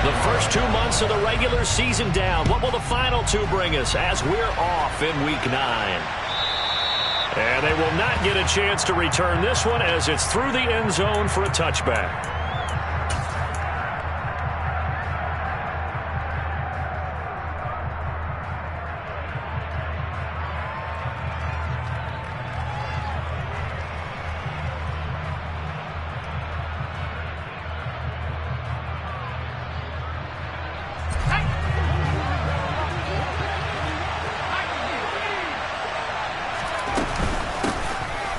The first 2 months of the regular season down. What will the final two bring us as we're off in Week 9? And they will not get a chance to return this one as it's through the end zone for a touchback.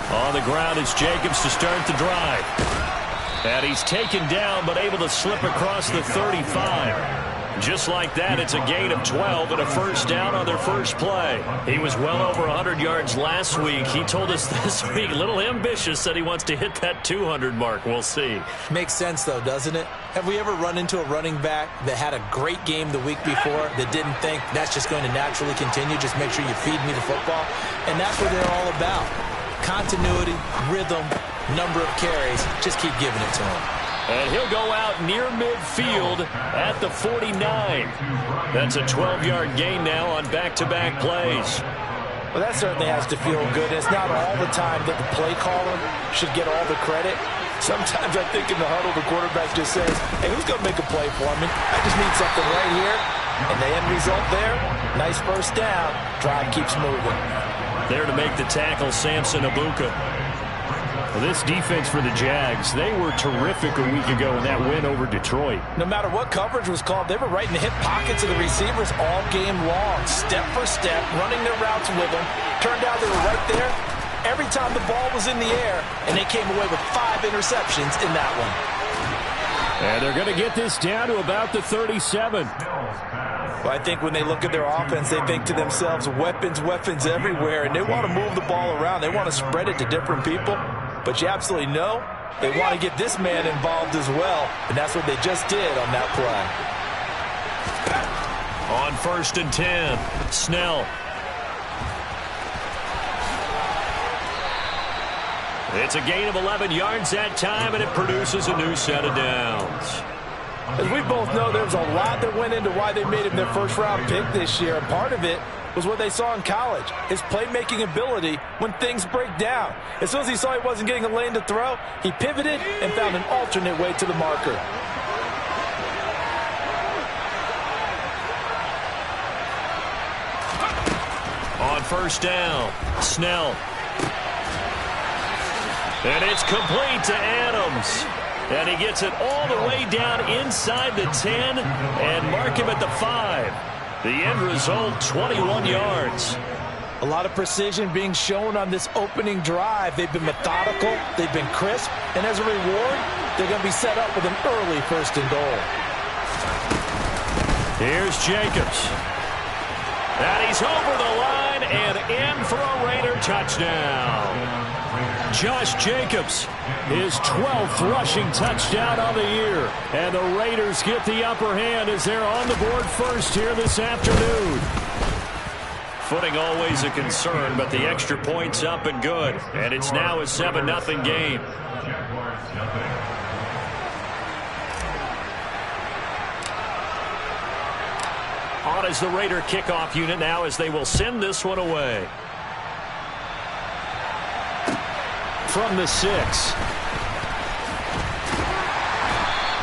On the ground, it's Jacobs to start the drive. And he's taken down, but able to slip across the 35. Just like that, it's a gain of 12 and a first down on their first play. He was well over 100 yards last week. He told us this week, a little ambitious, said he wants to hit that 200 mark. We'll see. Makes sense, though, doesn't it? Have we ever run into a running back that had a great game the week before that didn't think that's just going to naturally continue? Just make sure you feed me the football. And that's what they're all about. Continuity, rhythm, number of carries. Just keep giving it to him. And he'll go out near midfield at the 49. That's a 12-yard gain now on back-to-back plays. Well, that certainly has to feel good. It's not all the time that the play caller should get all the credit. Sometimes I think in the huddle, the quarterback just says, hey, who's going to make a play for me? I just need something right here. And the end result there, nice first down. Drive keeps moving. There to make the tackle, Samson Abuka. Well, this defense for the Jags, they were terrific a week ago in that win over Detroit. No matter what coverage was called, they were right in the hip pockets of the receivers all game long, step for step, running their routes with them. Turned out they were right there every time the ball was in the air, and they came away with 5 interceptions in that one. And they're going to get this down to about the 37. Well, I think when they look at their offense, they think to themselves, weapons, weapons everywhere, and they want to move the ball around. They want to spread it to different people, but you absolutely know they want to get this man involved as well, and that's what they just did on that play. On 1st and 10, Snell. It's a gain of 11 yards that time, and it produces a new set of downs. As we both know, there's a lot that went into why they made him their first-round pick this year. And part of it was what they saw in college, his playmaking ability when things break down. As soon as he saw he wasn't getting a lane to throw, he pivoted and found an alternate way to the marker. On 1st down, Snell. And it's complete to Adams. And he gets it all the way down inside the 10 and mark him at the 5. The end result, 21 yards. A lot of precision being shown on this opening drive. They've been methodical, they've been crisp, and as a reward, they're going to be set up with an early 1st and goal. Here's Jacobs. And he's over the line and in for a Raider touchdown. Josh Jacobs, his 12th rushing touchdown of the year. And the Raiders get the upper hand as they're on the board first here this afternoon. Footing always a concern, but the extra point's up and good. And it's now a 7-0 game. On is the Raider kickoff unit now as they will send this one away. From the 6.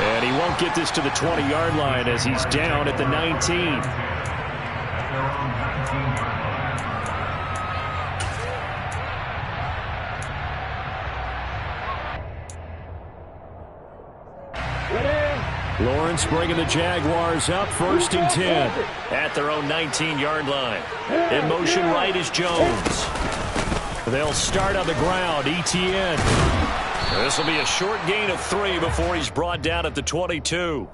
And he won't get this to the 20-yard line as he's down at the 19. Lawrence bringing the Jaguars up 1st and 10 at their own 19-yard line. In motion right is Jones. They'll start on the ground. Etienne. This will be a short gain of 3 before he's brought down at the 22.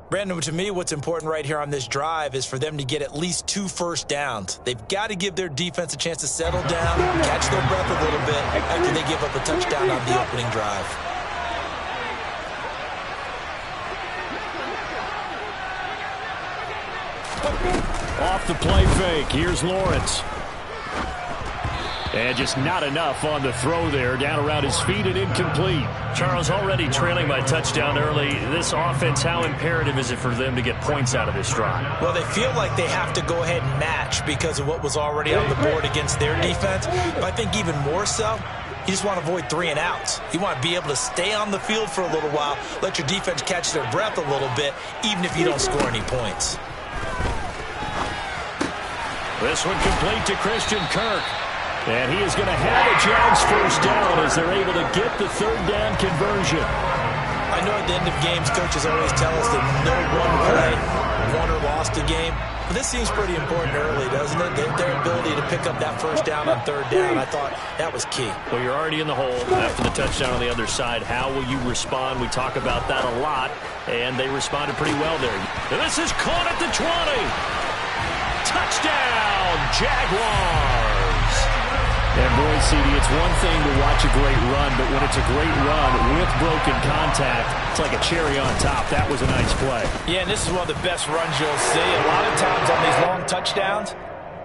Brandon, to me, what's important right here on this drive is for them to get at least 2 first downs. They've got to give their defense a chance to settle down, catch their breath a little bit after they give up a touchdown on the opening drive. Off the play fake, here's Lawrence. And just not enough on the throw there. Down around his feet and incomplete. Charles, already trailing by touchdown early. This offense, how imperative is it for them to get points out of this drive? Well, they feel like they have to go ahead and match because of what was already on the board against their defense. But I think even more so, you just want to avoid 3 and outs. You want to be able to stay on the field for a little while, let your defense catch their breath a little bit, even if you don't score any points. This one complete to Christian Kirk. And he is going to have a Jags first down as they're able to get the 3rd down conversion. I know at the end of games, coaches always tell us that no one play won or lost a game. But this seems pretty important early, doesn't it? Their ability to pick up that first down on 3rd down, I thought that was key. Well, you're already in the hole after the touchdown on the other side. How will you respond? We talk about that a lot, and they responded pretty well there. And this is caught at the 20. Touchdown, Jaguars. And boy, CD, it's one thing to watch a great run, but when it's a great run with broken contact, it's like a cherry on top. That was a nice play. Yeah, and this is one of the best runs you'll see. A lot of times on these long touchdowns,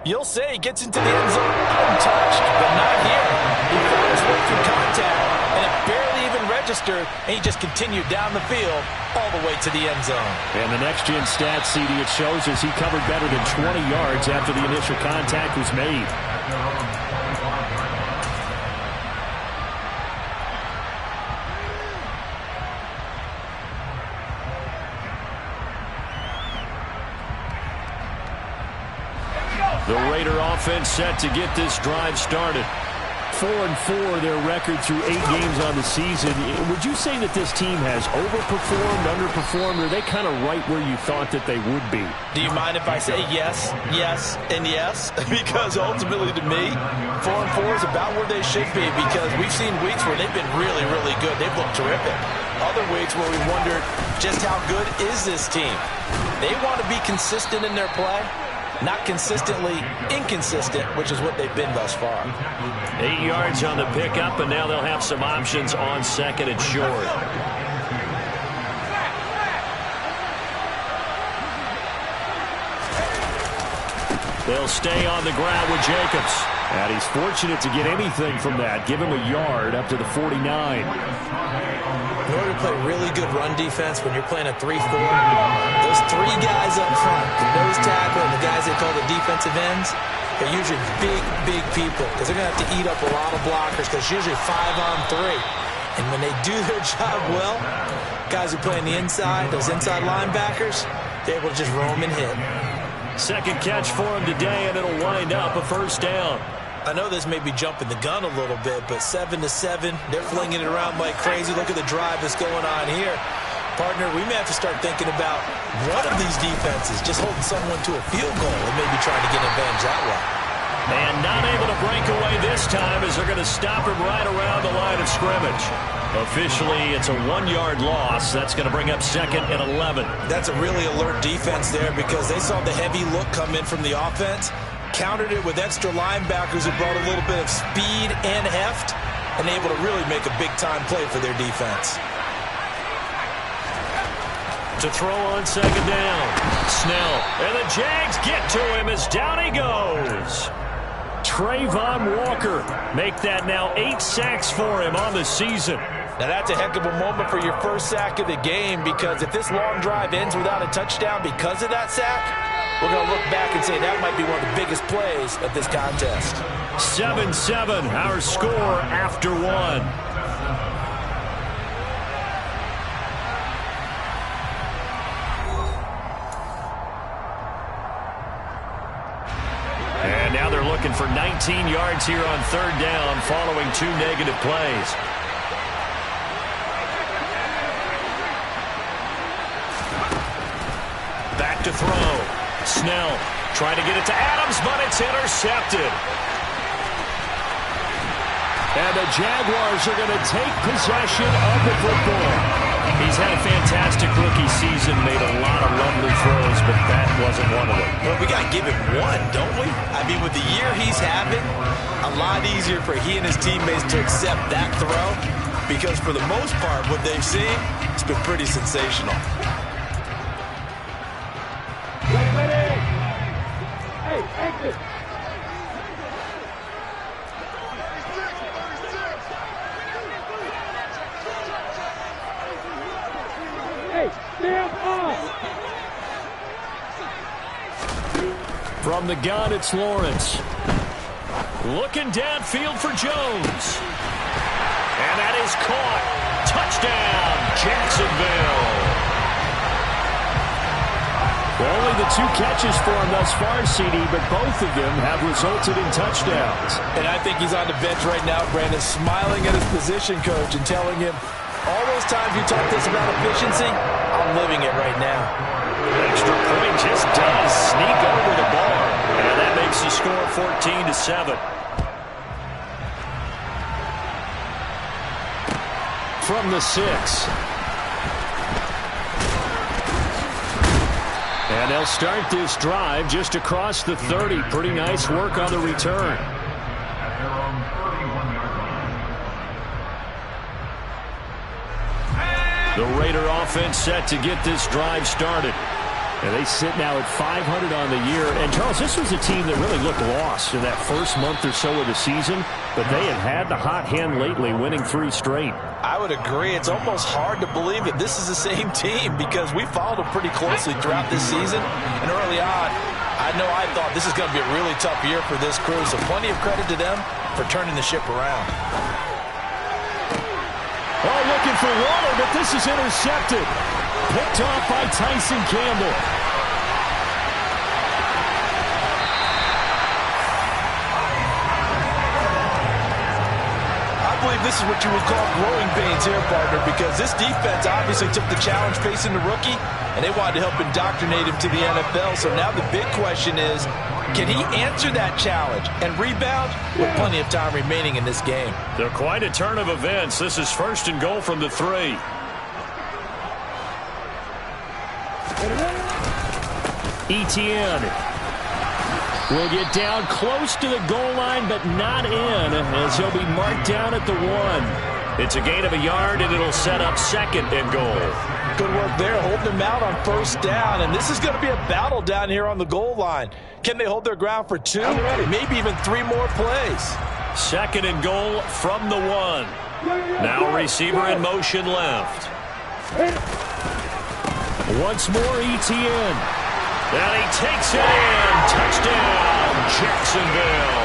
you'll say he gets into the end zone untouched, but not here. He found his way through contact, and it barely even registered, and he just continued down the field all the way to the end zone. And the next-gen stats, CD, it shows us he covered better than 20 yards after the initial contact was made. The Raider offense set to get this drive started. 4-4 their record through 8 games on the season. Would you say that this team has overperformed, underperformed, or are they kind of right where you thought that they would be? Do you mind if I say yes, yes, and yes? Because ultimately to me, 4-4 is about where they should be because we've seen weeks where they've been really, really good. They've looked terrific. Other weeks where we wondered just how good is this team. They want to be consistent in their play. Not consistently inconsistent, which is what they've been thus far. 8 yards on the pickup, and now they'll have some options on 2nd and short. They'll stay on the ground with Jacobs. And he's fortunate to get anything from that. Give him a yard up to the 49. In order to play really good run defense when you're playing a 3-4, those 3 guys up front, the nose tackle and the guys they call the defensive ends, are usually big people because they're going to have to eat up a lot of blockers because it's usually 5-on-3. And when they do their job well, guys who play on the inside, those inside linebackers, they're able to just roam and hit. Second catch for him today, and it'll wind up a first down. I know this may be jumping the gun a little bit, but 7-7, they're flinging it around like crazy. Look at the drive that's going on here. Partner, we may have to start thinking about one of these defenses just holding someone to a field goal and maybe trying to get an advantage that way. And not able to break away this time as they're going to stop him right around the line of scrimmage. Officially, it's a 1-yard loss. That's going to bring up 2nd and 11. That's a really alert defense there because they saw the heavy look come in from the offense, countered it with extra linebackers who brought a little bit of speed and heft, and able to really make a big-time play for their defense. To throw on 2nd down. Snell. And the Jags get to him as down he goes. Trayvon Walker. Make that now 8 sacks for him on the season. Now that's a heck of a moment for your first sack of the game because if this long drive ends without a touchdown because of that sack, we're going to look back and say that might be one of the biggest plays of this contest. 7-7, our score after 1. And now they're looking for 19 yards here on 3rd down following 2 negative plays. Back to throw. Snell trying to get it to Adams, but it's intercepted. And the Jaguars are going to take possession of the football. He's had a fantastic rookie season, made a lot of lovely throws, but that wasn't one of them. Well, we got to give him one, don't we? I mean, with the year he's having, a lot easier for he and his teammates to accept that throw because for the most part, what they've seen, it's been pretty sensational. From the gun, it's Lawrence. Looking downfield for Jones. And that is caught. Touchdown, Jacksonville. Only the 2 catches for him thus far, CD, but both of them have resulted in touchdowns. And I think he's on the bench right now, Brandon, smiling at his position coach and telling him, all those times you talked to us about efficiency, I'm living it right now. Extra point just does sneak over the bar. And that makes the score 14-7. From the 6. And they'll start this drive just across the 30. Pretty nice work on the return. The Raider offense set to get this drive started. And they sit now at 500 on the year. And, Charles, this was a team that really looked lost in that first month or so of the season. But they have had the hot hand lately, winning 3 straight. I would agree. It's almost hard to believe that this is the same team because we followed them pretty closely throughout this season. And early on, I thought this is going to be a really tough year for this crew. So plenty of credit to them for turning the ship around. Oh, looking for Waller, but this is intercepted. Picked off by Tyson Campbell. I believe this is what you would call growing pains here, partner, because this defense obviously took the challenge facing the rookie, and they wanted to help indoctrinate him to the NFL. So now the big question is, can he answer that challenge and rebound with plenty of time remaining in this game? They're quite a turn of events. This is 1st and goal from the 3. Etienne will get down close to the goal line, but not in, as he'll be marked down at the 1. It's a gain of a yard, and it'll set up 2nd and goal. Good work there, holding them out on 1st down, and this is going to be a battle down here on the goal line. Can they hold their ground for 2, maybe even 3 more plays? 2nd and goal from the 1. Now receiver in motion left. Once more, Etienne. And he takes it in. Touchdown, Jacksonville.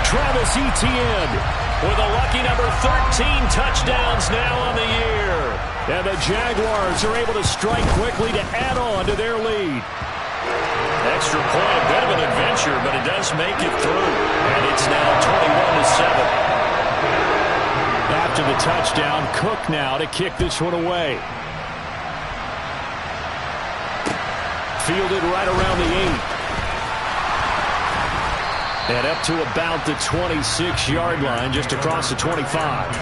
Travis Etienne with a lucky number 13 touchdowns now on the year. And the Jaguars are able to strike quickly to add on to their lead. Extra point, a bit of an adventure, but it does make it through. And it's now 21-7. After the touchdown, Cook now to kick this one away. Fielded right around the 8. And up to about the 26-yard line, just across the 25.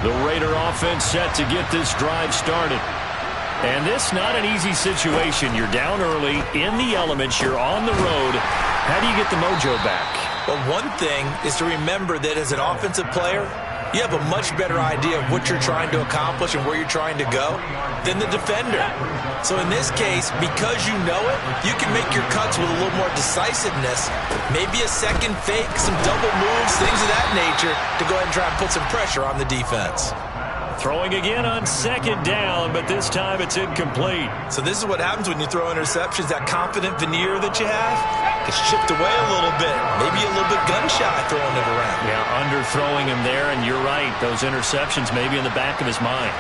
The Raider offense set to get this drive started. And this not an easy situation. You're down early, in the elements, you're on the road. How do you get the mojo back? Well, one thing is to remember that as an offensive player, you have a much better idea of what you're trying to accomplish and where you're trying to go than the defender. So in this case, because you know it, you can make your cuts with a little more decisiveness, maybe a second fake, some double moves, things of that nature, to go ahead and try and put some pressure on the defense. Throwing again on 2nd down, but this time it's incomplete. So this is what happens when you throw interceptions. That confident veneer that you have gets chipped away a little bit. Maybe a little bit gun-shy throwing it around. Yeah, underthrowing him there, and you're right. Those interceptions may be in the back of his mind.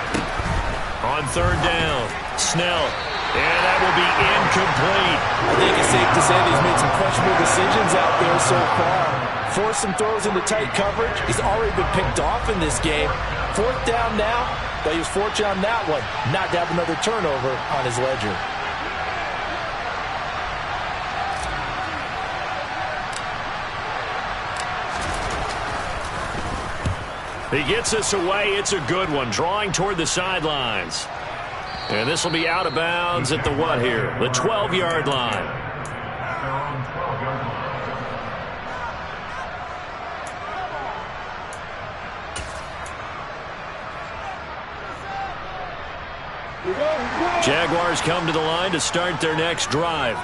On 3rd down, Snell. And that will be incomplete. I think it's safe to say that he's made some questionable decisions out there so far. Forced some throws into tight coverage. He's already been picked off in this game. 4th down now, but he was fortunate on that one not to have another turnover on his ledger. He gets us away. It's a good one. Drawing toward the sidelines. And this will be out of bounds at the what here? The 12-yard line. Jaguars come to the line to start their next drive.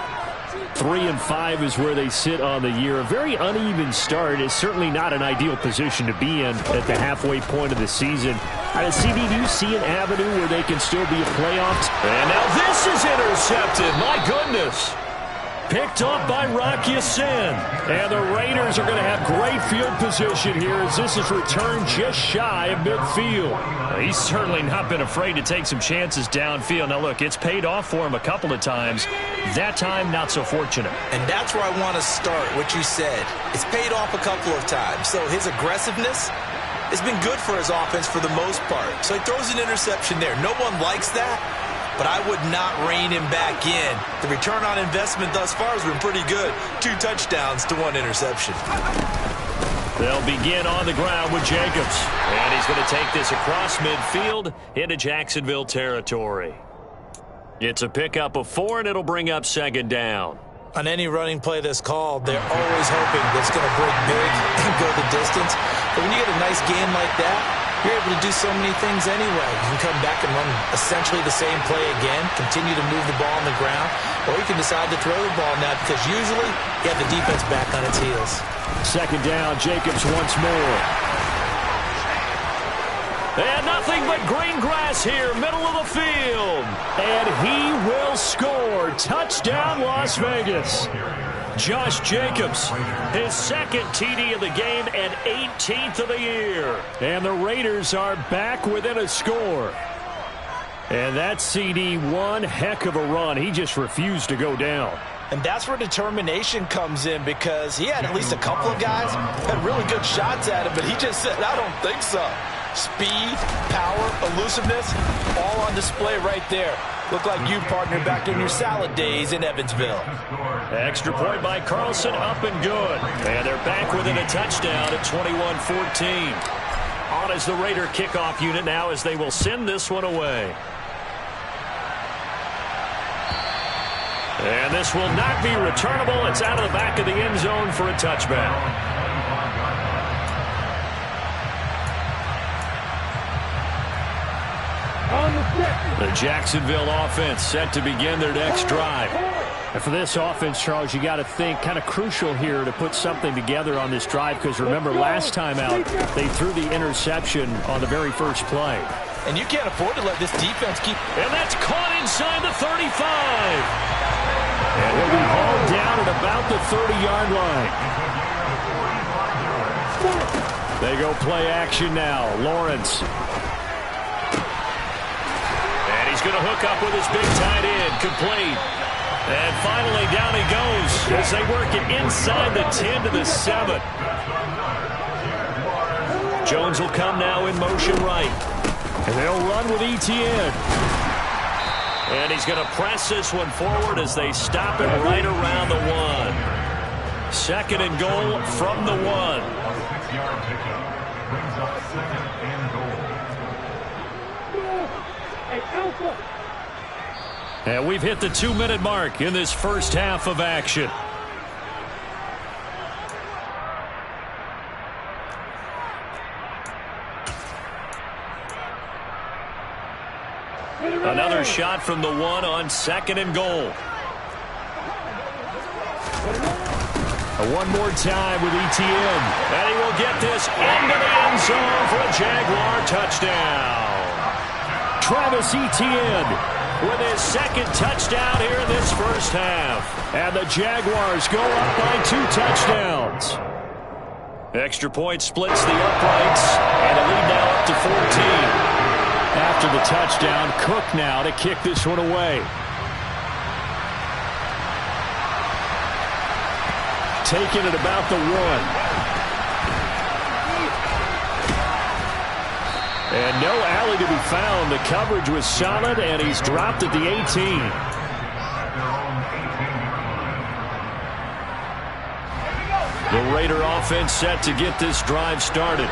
3-5 is where they sit on the year. A very uneven start. Is certainly not an ideal position to be in at the halfway point of the season. CD, do you see an avenue where they can still be a playoff? And now this is intercepted. My goodness. Picked up by Rock Ya-Sin. And the Raiders are going to have great field position here as this is returned just shy of midfield. He's certainly not been afraid to take some chances downfield. Now, look, it's paid off for him a couple of times. That time, not so fortunate. And that's where I want to start, what you said. It's paid off a couple of times. So his aggressiveness has been good for his offense for the most part. So he throws an interception there. No one likes that, but I would not rein him back in. The return on investment thus far has been pretty good. 2 touchdowns to 1 interception. They'll begin on the ground with Jacobs. And he's going to take this across midfield into Jacksonville territory. It's a pickup of 4, and it'll bring up 2nd down. On any running play that's called, they're always hoping that it's going to break big and go the distance. But when you get a nice game like that, you're able to do so many things anyway. You can come back and run essentially the same play again, continue to move the ball on the ground, or you can decide to throw the ball now because usually you have the defense back on its heels. 2nd down, Jacobs once more. And nothing but green grass here, middle of the field. And he will score. Touchdown, Las Vegas. Josh Jacobs, his 2nd TD of the game and 18th of the year. And the Raiders are back within a score. And that CD, one heck of a run. He just refused to go down. And that's where determination comes in because he had at least a couple of guys had really good shots at him, but he just said, I don't think so. Speed, power, elusiveness, all on display right there. Look like you, partner, back in your salad days in Evansville. Extra point by Carlson, up and good. And they're back within a touchdown at 21-14. On is the Raider kickoff unit now as they will send this one away. And this will not be returnable. It's out of the back of the end zone for a touchback. The Jacksonville offense set to begin their next drive. And for this offense, Charles, you got to think kind of crucial here to put something together on this drive because remember last time out they threw the interception on the very first play. And you can't afford to let this defense keep. And that's caught inside the 35. And he'll be hauled down at about the 30-yard line. They go play action now. Lawrence. He's going to hook up with his big tight end, complete. And finally, down he goes as they work it inside the 10 to the 7. Jones will come now in motion right. And they'll run with Etienne. And he's going to press this one forward as they stop it right around the 1. 2nd and goal from the 1. And we've hit the 2-minute mark in this first half of action. Another shot from the 1 on 2nd and goal. One more time with Etienne. And he will get this into the end zone for a Jaguar touchdown. Travis Etienne with his 2nd touchdown here in this first half. And the Jaguars go up by 2 touchdowns. Extra point splits the uprights, and a lead now up to 14. After the touchdown, Cook now to kick this one away. Taking it about the 1. And no alley to be found. The coverage was solid, and he's dropped at the 18. The Raider offense set to get this drive started.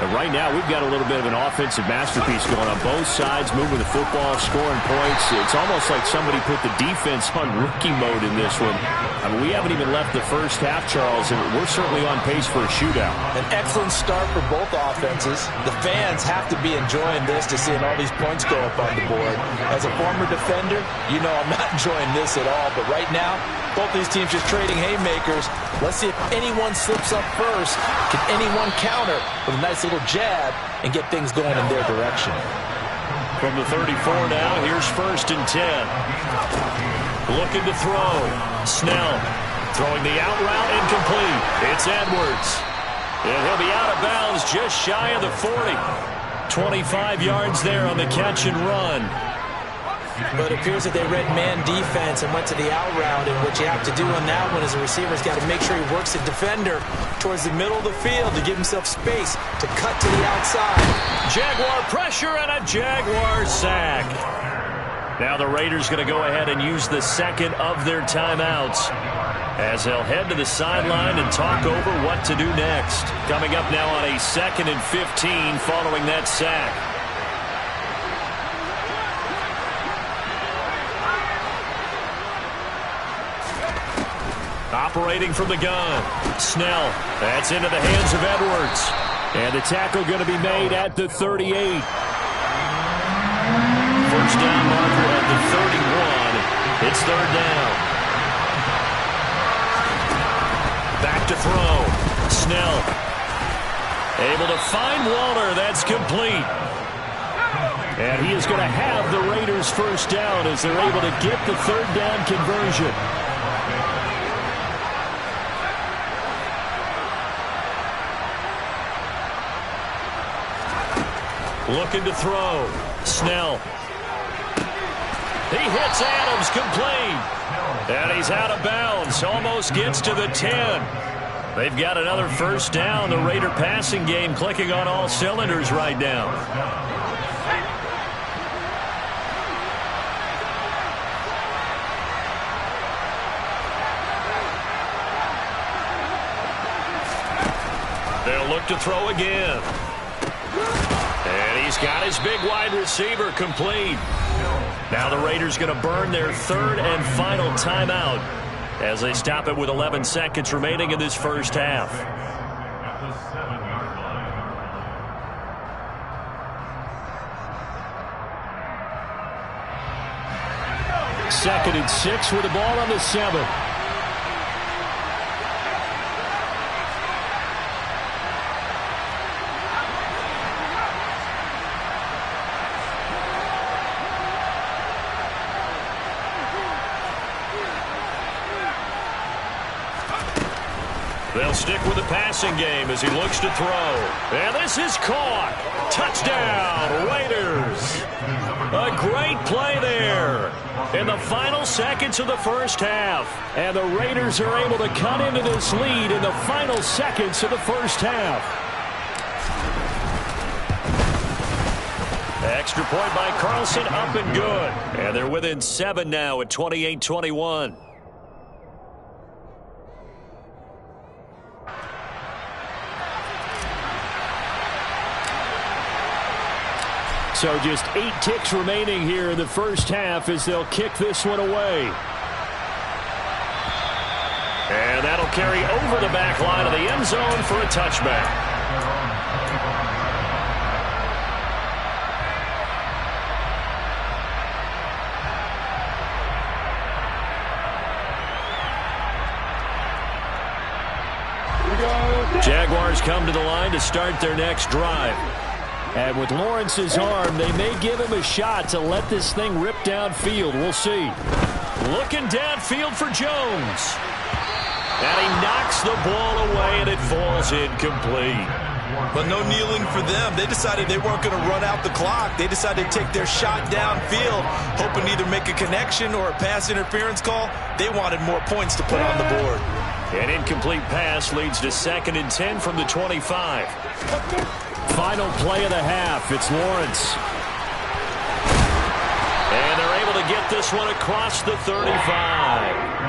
Right now, we've got a little bit of an offensive masterpiece going on both sides, moving the football, scoring points. It's almost like somebody put the defense on rookie mode in this one. I mean, we haven't even left the first half, Charles, and we're certainly on pace for a shootout. An excellent start for both offenses. The fans have to be enjoying this to seeing all these points go up on the board. As a former defender, you know I'm not enjoying this at all. But right now, both these teams just trading haymakers. Let's see if anyone slips up first. Can anyone counter with a nice little jab and get things going in their direction? From the 34 now, here's 1st and 10. Looking to throw. Snell throwing the out route incomplete. It's Edwards. And he'll be out of bounds just shy of the 40. 25 yards there on the catch and run. But it appears that they read man defense and went to the out route, and what you have to do on that one is the receiver's got to make sure he works the defender towards the middle of the field to give himself space to cut to the outside. Jaguar pressure and a Jaguar sack. Now the Raiders going to go ahead and use the second of their timeouts as they'll head to the sideline and talk over what to do next. Coming up now on a 2nd and 15 following that sack. Operating from the gun. Snell. That's into the hands of Edwards. And the tackle going to be made at the 38. First down marker at the 31. It's 3rd down. Back to throw. Snell. Able to find Waller. That's complete. And he is going to have the Raiders' first down as they're able to get the 3rd down conversion. Looking to throw. Snell. He hits Adams complete. And he's out of bounds. Almost gets to the 10. They've got another first down. The Raider passing game clicking on all cylinders right now. They'll look to throw again. And he's got his big wide receiver complete. Now the Raiders going to burn their 3rd and final timeout as they stop it with 11 seconds remaining in this first half. Second and 6 with the ball on the 7. They'll stick with the passing game as he looks to throw. And this is caught. Touchdown, Raiders. A great play there in the final seconds of the first half. And the Raiders are able to cut into this lead in the final seconds of the first half. Extra point by Carlson, up and good. And they're within 7 now at 28-21. So just 8 ticks remaining here in the first half as they'll kick this one away. And that'll carry over the back line of the end zone for a touchback. Jaguars come to the line to start their next drive. And with Lawrence's arm, they may give him a shot to let this thing rip downfield. We'll see. Looking downfield for Jones. And he knocks the ball away, and it falls incomplete. But no kneeling for them. They decided they weren't going to run out the clock. They decided to take their shot downfield, hoping to either make a connection or a pass interference call. They wanted more points to put on the board. An incomplete pass leads to 2nd and 10 from the 25. Final play of the half. It's Lawrence. And they're able to get this one across the 35.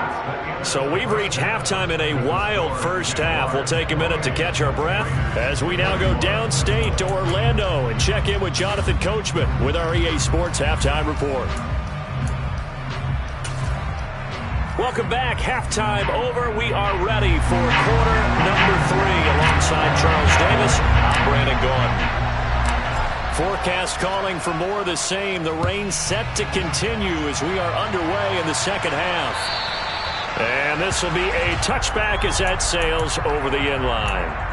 So we've reached halftime in a wild first half. We'll take a minute to catch our breath as we now go downstate to Orlando and check in with Jonathan Coachman with our EA Sports Halftime Report. Welcome back. Halftime over. We are ready for quarter number 3 alongside Charles Davis. I'm Brandon Gaudin. Forecast calling for more of the same. The rain set to continue as we are underway in the second half. And this will be a touchback as that sails over the inline.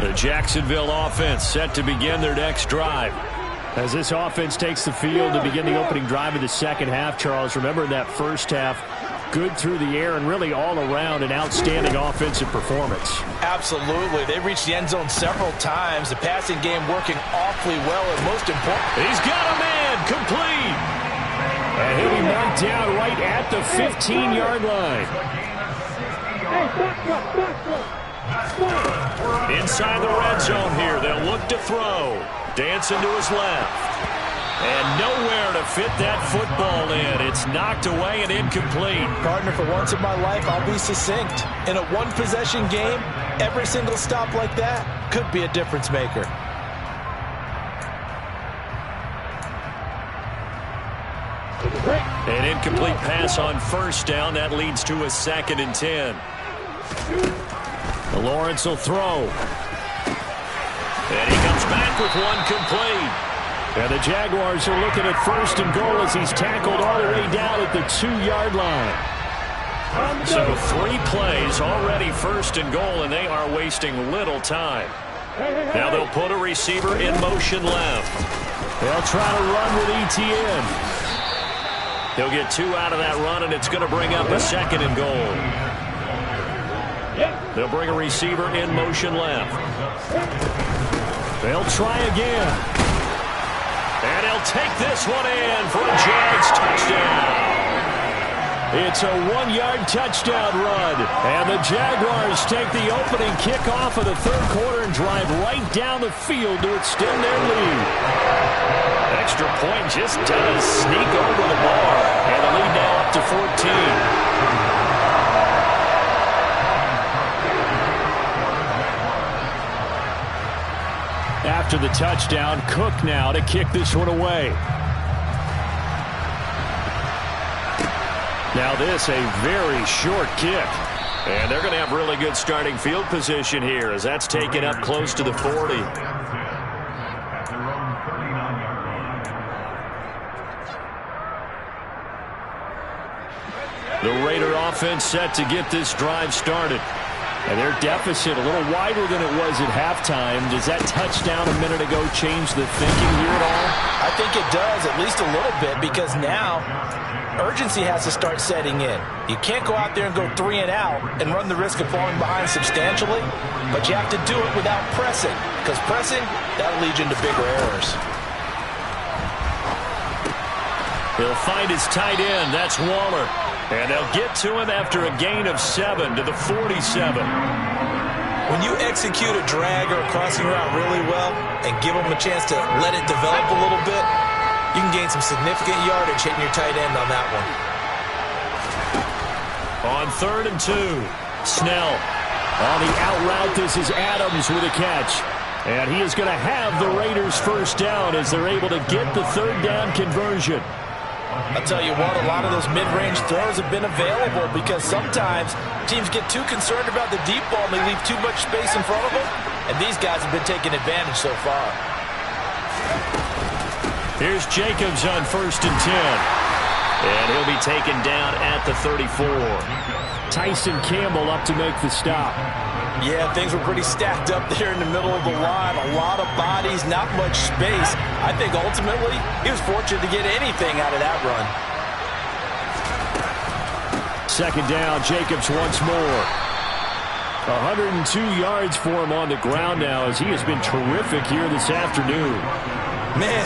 The Jacksonville offense set to begin their next drive. As this offense takes the field to begin the opening drive of the second half, Charles, remember in that first half, good through the air and really all around an outstanding offensive performance. Absolutely. They reached the end zone several times. The passing game working awfully well, and most important, he's got a man complete. And he'll be knocked down right at the 15-yard line. Inside the red zone here. They'll look to throw. Dancing to his left. And nowhere to fit that football in. It's knocked away and incomplete. Partner, for once in my life, I'll be succinct. In a one-possession game, every single stop like that could be a difference maker. An incomplete pass on first down. That leads to a 2nd and 10. Lawrence will throw. And he comes back with one complete. And the Jaguars are looking at 1st and goal as he's tackled all the way down at the 2-yard line. So 3 plays already 1st and goal, and they are wasting little time. Now they'll put a receiver in motion left. They'll try to run with ETN. He'll get 2 out of that run, and it's going to bring up a 2nd and goal. They'll bring a receiver in motion left. They'll try again. And he'll take this one in for a Jags touchdown. It's a 1-yard touchdown run. And the Jaguars take the opening kickoff of the 3rd quarter and drive right down the field to extend their lead. Extra point just does sneak over the bar. And the lead now up to 14. After the touchdown, Cook now to kick this one away. Now this, a very short kick. And they're going to have really good starting field position here as that's taken up close to the 40. The Raider offense set to get this drive started. And their deficit a little wider than it was at halftime. Does that touchdown a minute ago change the thinking here at all? I think it does, at least a little bit, because now urgency has to start setting in. You can't go out there and go 3 and out and run the risk of falling behind substantially, but you have to do it without pressing, because pressing, that'll lead you into bigger errors. He'll find his tight end. That's Waller. And they'll get to him after a gain of 7 to the 47. When you execute a drag or a crossing route really well and give them a chance to let it develop a little bit, you can gain some significant yardage hitting your tight end on that one. On 3rd and 2, Snell. On the out route, this is Adams with a catch. And he is going to have the Raiders' first down as they're able to get the 3rd down conversion. I'll tell you what, a lot of those mid-range throws have been available because sometimes teams get too concerned about the deep ball and they leave too much space in front of them, and these guys have been taking advantage so far. Here's Jacobs on 1st and 10. And he'll be taken down at the 34. Tyson Campbell up to make the stop. Yeah, things were pretty stacked up there in the middle of the line. A lot of bodies, not much space. I think ultimately he was fortunate to get anything out of that run. 2nd down, Jacobs once more. 102 yards for him on the ground now as he has been terrific here this afternoon. Man,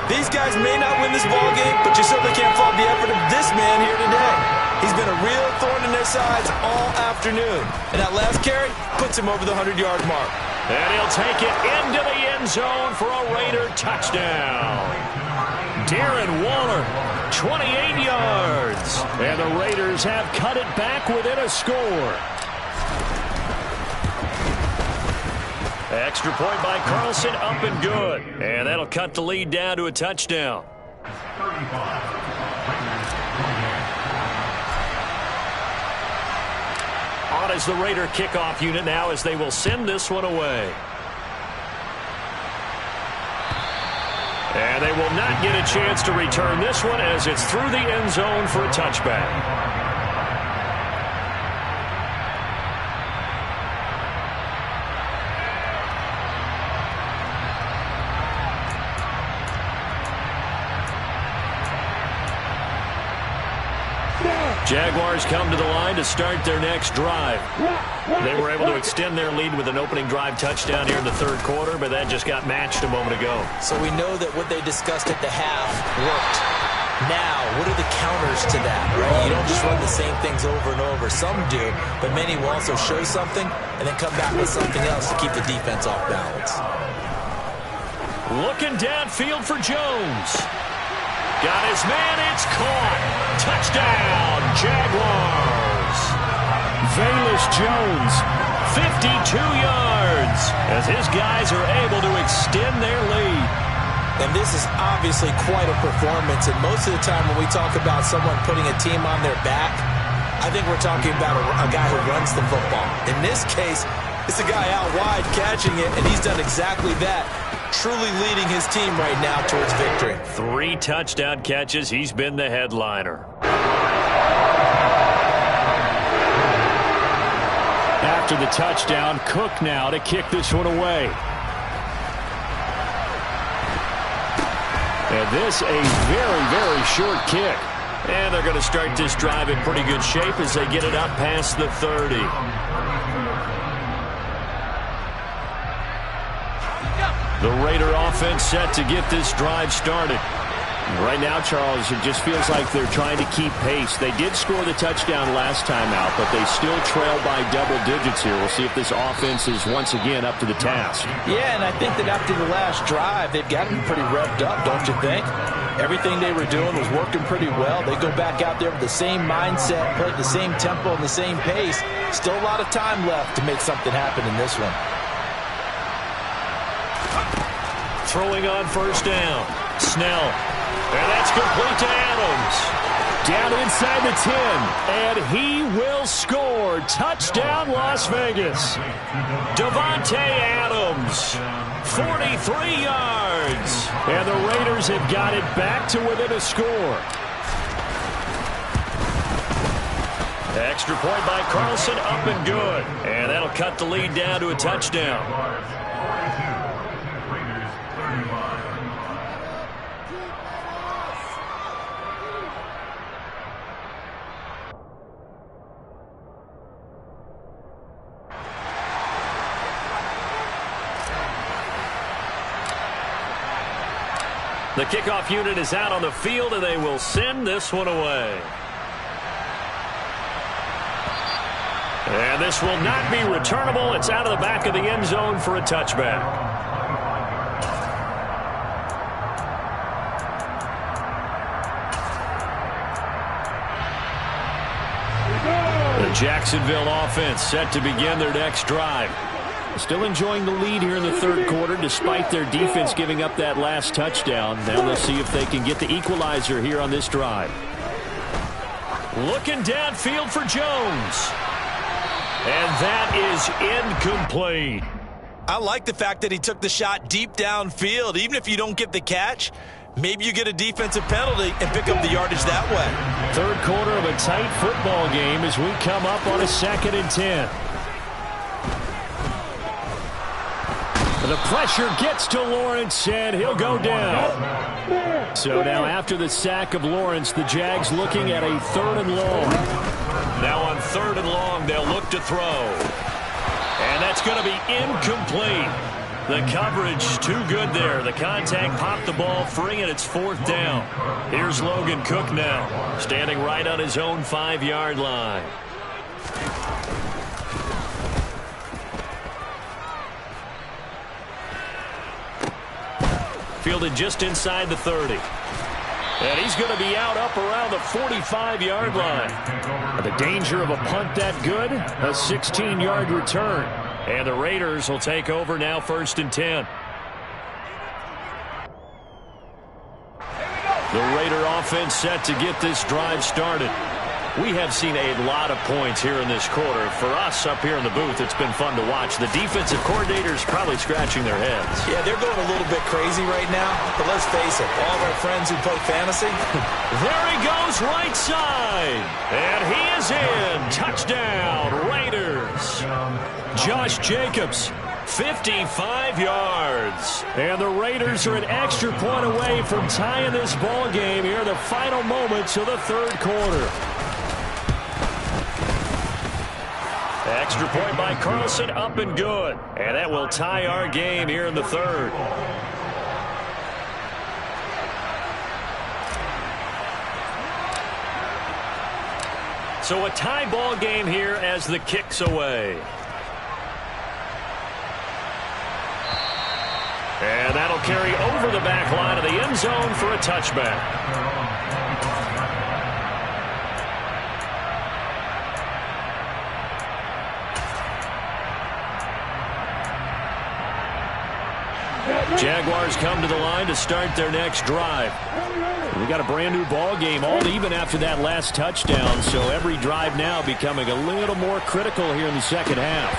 these guys may not win this ball game, but you certainly can't fault the effort of this man here today. He's been a real thorn in their sides all afternoon. And that last carry puts him over the 100-yard mark. And he'll take it into the end zone for a Raider touchdown. Darren Waller, 28 yards. And the Raiders have cut it back within a score. Extra point by Carlson, up and good. And that'll cut the lead down to a touchdown. On is the Raider kickoff unit now as they will send this one away. And they will not get a chance to return this one as it's through the end zone for a touchback. Jaguars come to the line to start their next drive. They were able to extend their lead with an opening drive touchdown here in the third quarter, but that just got matched a moment ago. So we know that what they discussed at the half worked. Now, what are the counters to that, right? You don't just run the same things over and over. Some do, but many will also show something and then come back with something else to keep the defense off balance. Looking downfield for Jones. Got his man, it's caught. Touchdown, Jaguars. Velus Jones, 52 yards, as his guys are able to extend their lead. And this is obviously quite a performance, and most of the time when we talk about someone putting a team on their back, I think we're talking about a guy who runs the football. In this case, it's a guy out wide catching it, and he's done exactly that. Truly leading his team right now towards victory. 3 touchdown catches. He's been the headliner. After the touchdown, Cook now to kick this one away. And this a very, very short kick. And they're going to start this drive in pretty good shape as they get it up past the 30. The Raider offense set to get this drive started. Right now, Charles, it just feels like they're trying to keep pace. They did score the touchdown last time out, but they still trail by double digits here. We'll see if this offense is once again up to the task. Yeah, and I think that after the last drive, they've gotten pretty revved up, don't you think? Everything they were doing was working pretty well. They go back out there with the same mindset, play at the same tempo and the same pace. Still a lot of time left to make something happen in this one. Throwing on first down. Snell. And that's complete to Adams. Down inside the 10. And he will score. Touchdown, Las Vegas. Davante Adams. 43 yards. And the Raiders have got it back to within a score. Extra point by Carlson, up and good. And that'll cut the lead down to a touchdown. The kickoff unit is out on the field, and they will send this one away. And this will not be returnable. It's out of the back of the end zone for a touchback. The Jacksonville offense set to begin their next drive. Still enjoying the lead here in the third quarter despite their defense giving up that last touchdown. Now they'll see if they can get the equalizer here on this drive. Looking downfield for Jones. And that is incomplete. I like the fact that he took the shot deep downfield. Even if you don't get the catch, maybe you get a defensive penalty and pick up the yardage that way. Third quarter of a tight football game as we come up on a 2nd and 10. The pressure gets to Lawrence, and he'll go down. So now after the sack of Lawrence, the Jags looking at a 3rd and long. Now on 3rd and long, they'll look to throw. And that's going to be incomplete. The coverage too good there. The contact popped the ball free, and it's 4th down. Here's Logan Cook now, standing right on his own 5-yard line. fielded just inside the 30. And he's going to be out up around the 45-yard line. The danger of a punt that good, a 16-yard return. And the Raiders will take over now, 1st and 10. The Raider offense set to get this drive started. We have seen a lot of points here in this quarter. For us up here in the booth, it's been fun to watch. The defensive coordinators probably scratching their heads. Yeah, they're going a little bit crazy right now. But let's face it, all of our friends who play fantasy. There he goes, right side. And he is in. Touchdown, Raiders. Josh Jacobs, 55 yards. And the Raiders are an extra point away from tying this ball game here in the final moments of the 3rd quarter. Extra point by Carlson, up and good. And that will tie our game here in the 3rd. So a tie ball game here as the kick's away. And that'll carry over the back line of the end zone for a touchback. Jaguars come to the line to start their next drive. We got a brand new ball game, all even after that last touchdown, so every drive now becoming a little more critical here in the second half.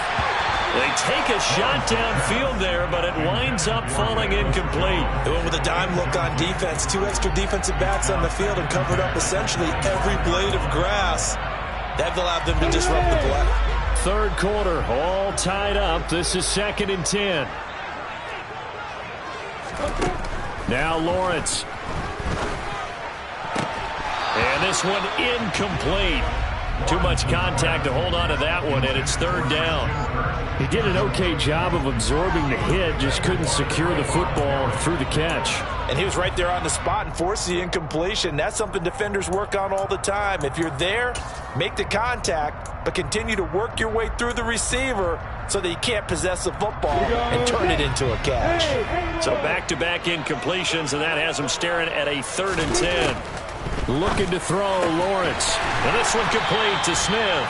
They take a shot downfield there, but it winds up falling incomplete. They went with a dime look on defense. 2 extra defensive backs on the field and covered up essentially every blade of grass. That allowed them to disrupt the play. 3rd quarter, all tied up. This is 2nd and 10. Now Lawrence. And this one incomplete. Too much contact to hold on to that one, and it's 3rd down. He did an okay job of absorbing the hit, just couldn't secure the football through the catch. And he was right there on the spot and forced the incompletion. That's something defenders work on all the time. If you're there, make the contact, but continue to work your way through the receiver so that you can't possess the football and turn it into a catch. So back-to-back incompletions, and that has him staring at a 3rd and 10. Looking to throw, Lawrence. And this one complete to Smith.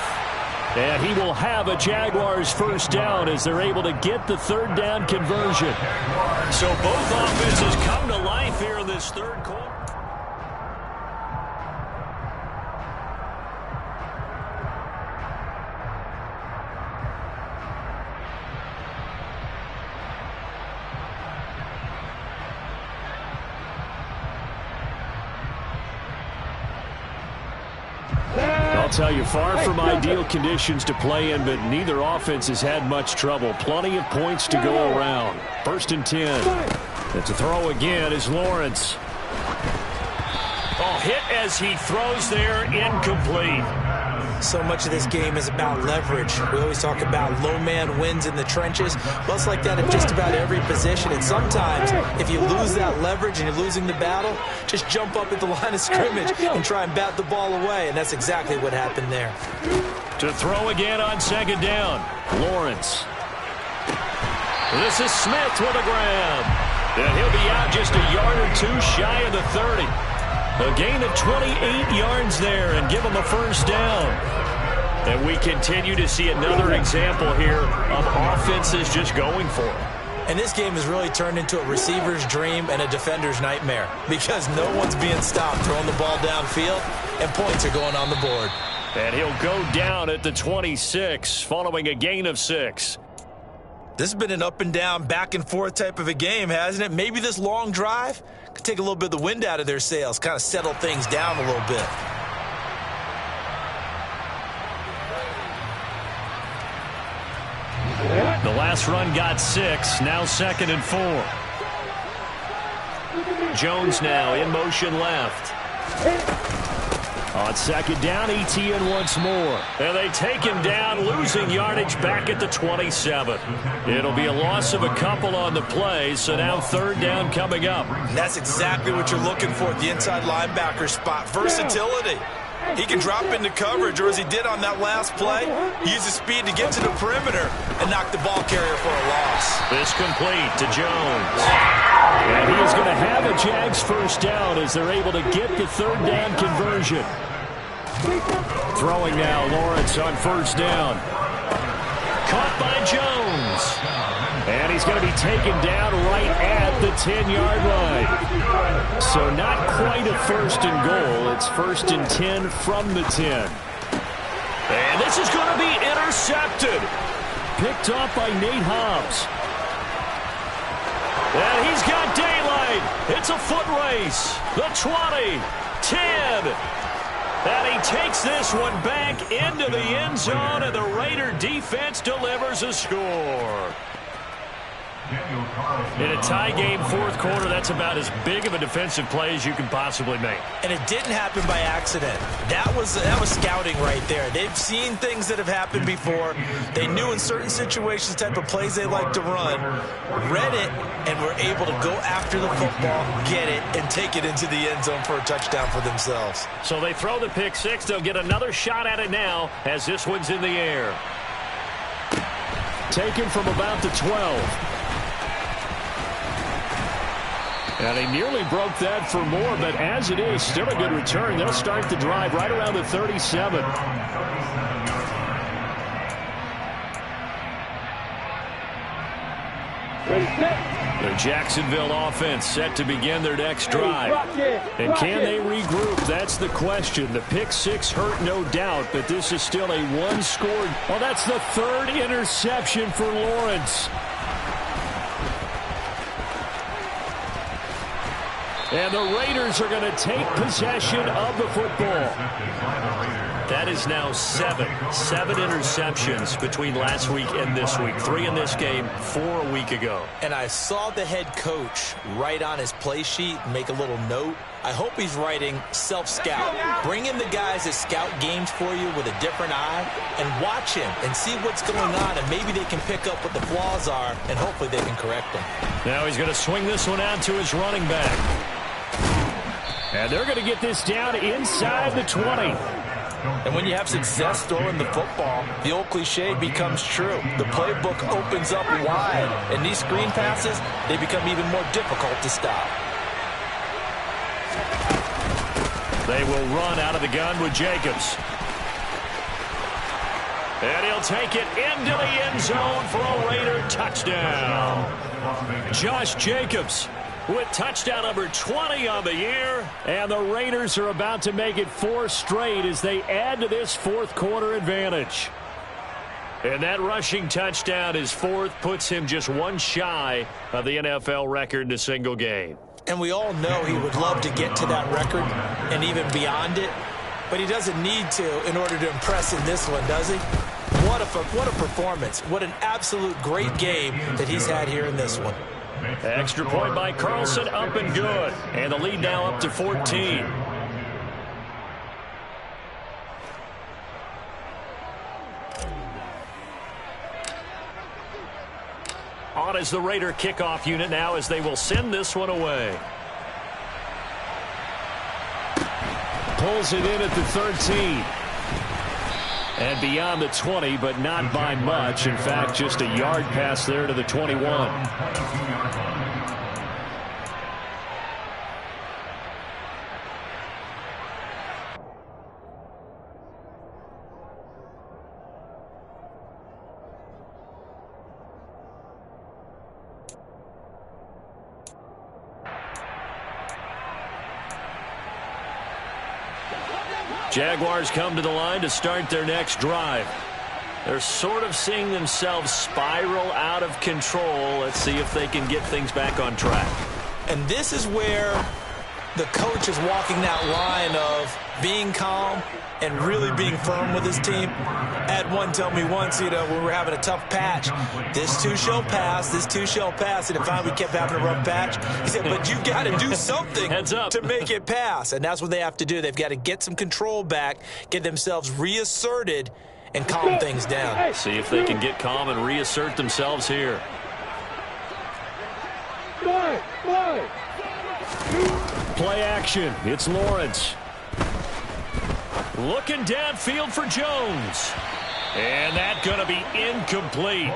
And he will have a Jaguars 1st down as they're able to get the 3rd down conversion. So both offenses come to life here in this 3rd quarter. I'll tell you, far from ideal conditions to play in, but neither offense has had much trouble. Plenty of points to go around. 1st and 10. And to throw again is Lawrence. Oh, hit as he throws there, incomplete. So much of this game is about leverage. We always talk about low man wins in the trenches. Well, it's like that in just about every position. And sometimes, if you lose that leverage and you're losing the battle, just jump up at the line of scrimmage and try and bat the ball away. And that's exactly what happened there. To throw again on 2nd down, Lawrence. This is Smith with a grab. And he'll be out just a yard or 2 shy of the 30. A gain of 28 yards there and give him a 1st down. And we continue to see another example here of offenses just going for it. And this game has really turned into a receiver's dream and a defender's nightmare because no one's being stopped throwing the ball downfield, and points are going on the board. And he'll go down at the 26 following a gain of 6. This has been an up and down, back and forth type of a game, hasn't it? Maybe this long drive could take a little bit of the wind out of their sails, kind of settle things down a little bit. The last run got 6, now 2nd and 4. Jones now in motion left. On 2nd down, ETN once more. And they take him down, losing yardage back at the 27. It'll be a loss of a couple on the play, so now 3rd down coming up. And that's exactly what you're looking for at the inside linebacker spot. Versatility. He can drop into coverage, or as he did on that last play, he used his speed to get to the perimeter and knock the ball carrier for a loss. This complete to Jones. And he is going to first down as they're able to get the third down conversion. Throwing now, Lawrence on first down. Caught by Jones. And he's going to be taken down right at the 10-yard line. So not quite a first and goal. It's first and 10 from the 10. And this is going to be intercepted. Picked off by Nate Hobbs. And he's got daylight. It's a foot race. The 20, 10. And he takes this one back into the end zone, and the Raider defense delivers a score. In a tie game, fourth quarter, that's about as big of a defensive play as you can possibly make. And it didn't happen by accident. That was scouting right there. They've seen things that have happened before. They knew in certain situations the type of plays they like to run, read it, and were able to go after the football, get it, and take it into the end zone for a touchdown for themselves. So they throw the pick six. They'll get another shot at it now as this one's in the air. Taken from about the 12. And he nearly broke that for more, but as it is, still a good return. They'll start the drive right around the 37. The Jacksonville offense set to begin their next drive. And can they regroup? That's the question. The pick six hurt, no doubt, but this is still a one-score. Well, that's the third interception for Lawrence. And the Raiders are going to take possession of the football. That is now seven interceptions between last week and this week. 3 in this game, 4 a week ago. And I saw the head coach write on his play sheet and make a little note. I hope he's writing self-scout. Bring in the guys that scout games for you with a different eye and watch him and see what's going on, and maybe they can pick up what the flaws are, and hopefully they can correct them. Now he's going to swing this one out to his running back. And they're going to get this down inside the 20. And when you have success throwing the football, the old cliche becomes true. The playbook opens up wide, and these screen passes, they become even more difficult to stop. They will run out of the gun with Jacobs. And he'll take it into the end zone for a Raider touchdown. Josh Jacobs with touchdown number 20 on the year. And the Raiders are about to make it 4 straight as they add to this fourth quarter advantage. And that rushing touchdown, his fourth, puts him just one shy of the NFL record in a single game. And we all know he would love to get to that record and even beyond it, but he doesn't need to in order to impress in this one, does he? What a performance. What an absolute great game that he's had here in this one. Extra point by Carlson, up and good. And the lead now up to 14. On is the Raider kickoff unit now as they will send this one away. Pulls it in at the 13. And beyond the 20, but not by much. In fact, just a yard pass there to the 21. Jaguars come to the line to start their next drive. They're sort of seeing themselves spiral out of control. Let's see if they can get things back on track. And this is where the coach is walking that line of being calm and really being firm with his team. Had one tell me once, when we were having a tough patch, this too shall pass, this too shall pass. And finally we kept having a rough patch. He said, but you got to do something to make it pass. And that's what they have to do. They've got to get some control back, get themselves reasserted, and calm things down. See if they can get calm and reassert themselves here. Play action. It's Lawrence. Looking downfield for Jones. And that's going to be incomplete.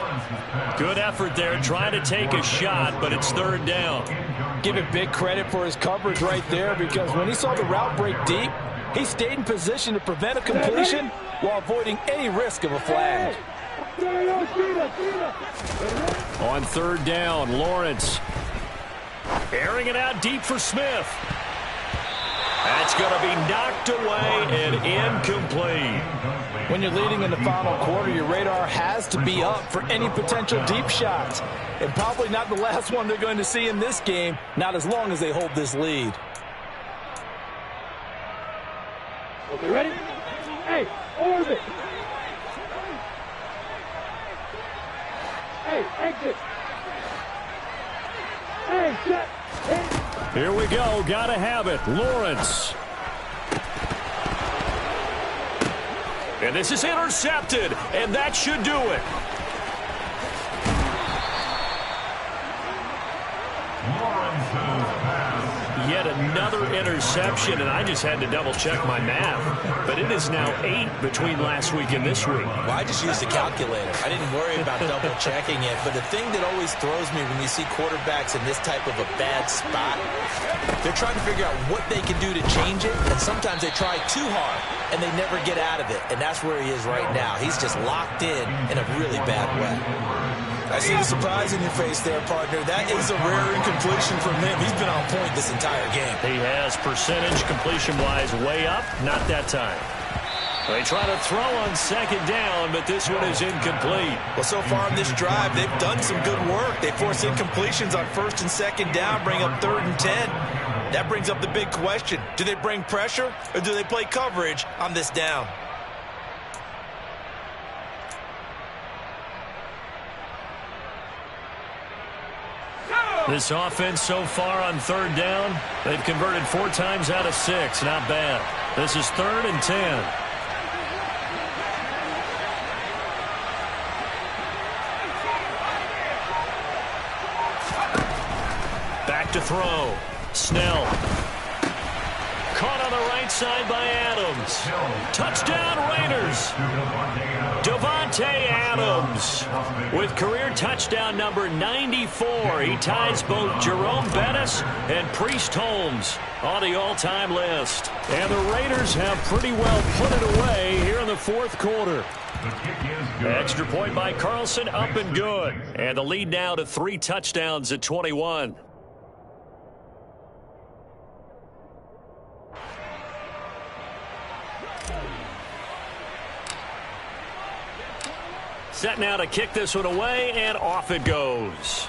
Good effort there trying to take a shot, but it's third down. Give him big credit for his coverage right there, because when he saw the route break deep, he stayed in position to prevent a completion while avoiding any risk of a flag. On third down, Lawrence airing it out deep for Smith. That's going to be knocked away and incomplete. When you're leading in the final quarter, your radar has to be up for any potential deep shots. And probably not the last one they're going to see in this game, not as long as they hold this lead. Okay, ready? Hey, orbit. Hey, exit. Hey, set. Hey. Here we go. Got to have it. Lawrence. And this is intercepted, and that should do it. Yet another interception, and I just had to double-check my math. But it is now 8 between last week and this week. Well, I just used a calculator. I didn't worry about double-checking it. But the thing that always throws me when you see quarterbacks in this type of a bad spot, they're trying to figure out what they can do to change it, and sometimes they try too hard, and they never get out of it. And that's where he is right now. He's just locked in a really bad way. I see the surprise in your face there, partner. That is a rare incompletion from him. He's been on point this entire game. He has percentage completion-wise way up. Not that time. They try to throw on second down, but this one is incomplete. Well, so far in this drive, they've done some good work. They force incompletions on first and second down, bring up 3rd and 10. That brings up the big question. Do they bring pressure, or do they play coverage on this down? This offense so far on third down, they've converted 4 times out of 6. Not bad. This is 3rd and 10. Back to throw. Snell. Caught on the right side by Adams. Touchdown Raiders. Davante Adams with career touchdown number 94. He ties both Jerome Bettis and Priest Holmes on the all-time list. And the Raiders have pretty well put it away here in the 4th quarter. Extra point by Carlson, up and good. And the lead now to 3 touchdowns at 21. Set now to kick this one away, and off it goes.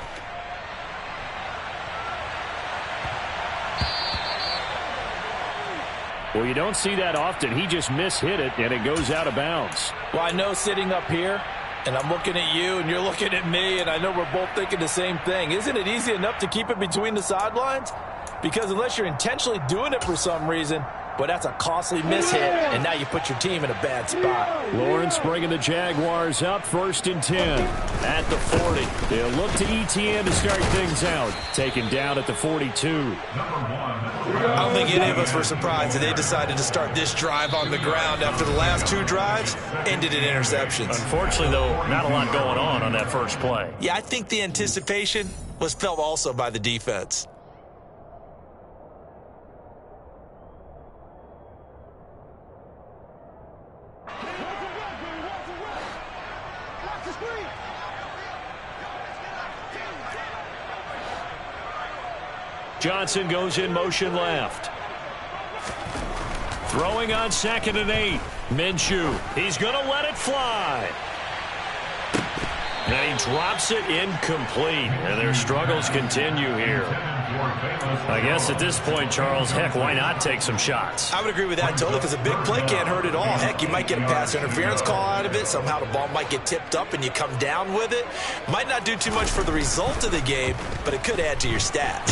Well, you don't see that often. He just mishit it, and it goes out of bounds. Well, I know sitting up here, and I'm looking at you, and you're looking at me, and I know we're both thinking the same thing. Isn't it easy enough to keep it between the sidelines? Because unless you're intentionally doing it for some reason, but that's a costly mishit, and now you put your team in a bad spot. Lawrence bringing the Jaguars up, 1st and 10 at the 40. They'll look to ETN to start things out. Taken down at the 42. I don't think any of us were surprised that they decided to start this drive on the ground after the last 2 drives ended in interceptions. Unfortunately, though, not a lot going on that first play. Yeah, I think the anticipation was felt also by the defense. Johnson goes in motion left. Throwing on 2nd and 8. Minshew. He's going to let it fly. And he drops it incomplete. And their struggles continue here. I guess at this point, Charles, heck, why not take some shots? I would agree with that totally, because a big play can't hurt at all. Heck, you might get a pass interference call out of it. Somehow the ball might get tipped up and you come down with it. Might not do too much for the result of the game, but it could add to your stats.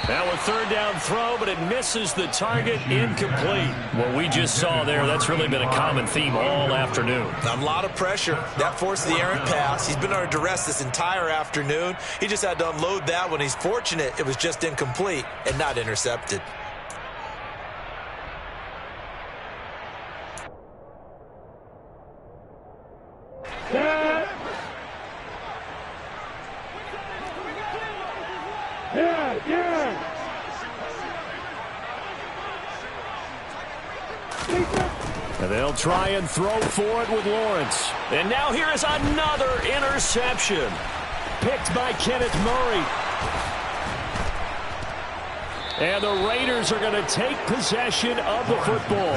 Now a 3rd down throw, but it misses the target, incomplete. What we just saw there, that's really been a common theme all afternoon. A lot of pressure. That forced the errant pass. He's been under duress this entire afternoon. He just had to unload that one. He's fortunate it was just incomplete and not intercepted. Yeah. Again. And they'll try and throw for it with Lawrence. And now here is another interception. Picked by Kenneth Murray. And the Raiders are going to take possession of the football.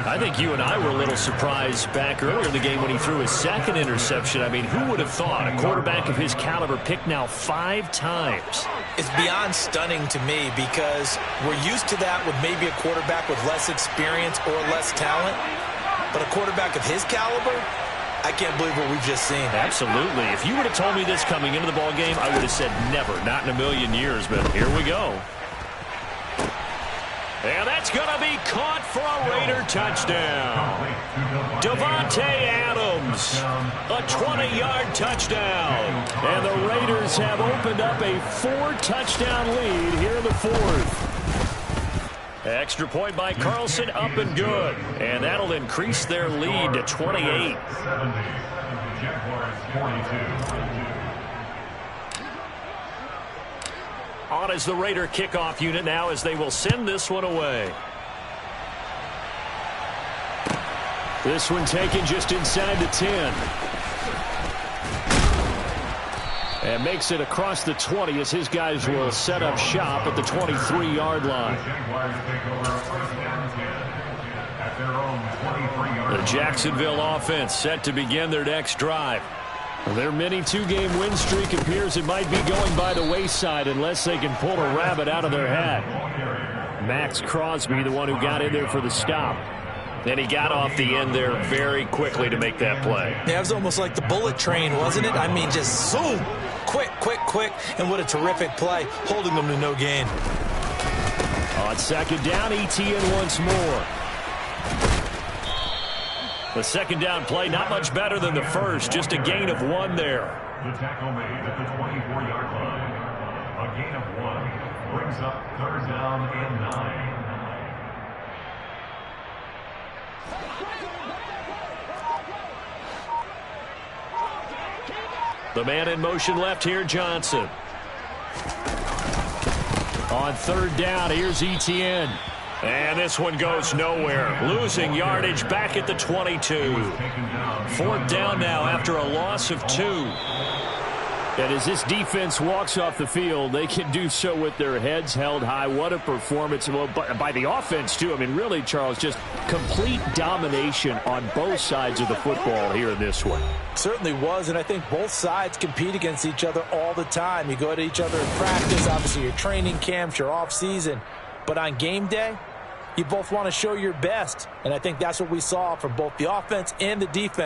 I think you and I were a little surprised back earlier in the game when he threw his second interception. I mean, who would have thought a quarterback of his caliber picked now 5 times? It's beyond stunning to me because we're used to that with maybe a quarterback with less experience or less talent. But a quarterback of his caliber, I can't believe what we've just seen. Absolutely. If you would have told me this coming into the ball game, I would have said never, not in a million years. But here we go. And that's going to be caught for a Raider touchdown. Davante Adams, a 20-yard touchdown. And the Raiders have opened up a 4-touchdown lead here in the fourth. Extra point by Carlson, up and good. And that'll increase their lead to 28. On is the Raider kickoff unit now as they will send this one away. This one taken just inside the 10. And makes it across the 20 as his guys will set up shop at the 23-yard line. The Jacksonville offense set to begin their next drive. Their mini 2-game win streak appears it might be going by the wayside unless they can pull a rabbit out of their hat. Max Crosby, the one who got in there for the stop. And he got off the end there very quickly to make that play. Yeah, it was almost like the bullet train, wasn't it? I mean, just zoom. Quick, quick, quick. And what a terrific play, holding them to no gain. On second down, Etienne once more. The second down play, not much better than the first. Just a gain of 1 there. The tackle made at the 24-yard line. A gain of 1 brings up 3rd down and 9. The man in motion left here, Johnson. On 3rd down, here's Etienne. And this one goes nowhere. Losing yardage back at the 22. 4th down now after a loss of 2. And as this defense walks off the field, they can do so with their heads held high. What a performance by the offense, too. I mean, really, Charles, just complete domination on both sides of the football here in this one. Certainly was, and I think both sides compete against each other all the time. You go to each other in practice, obviously your training camps, your off-season. But on game day, you both want to show your best. And I think that's what we saw from both the offense and the defense.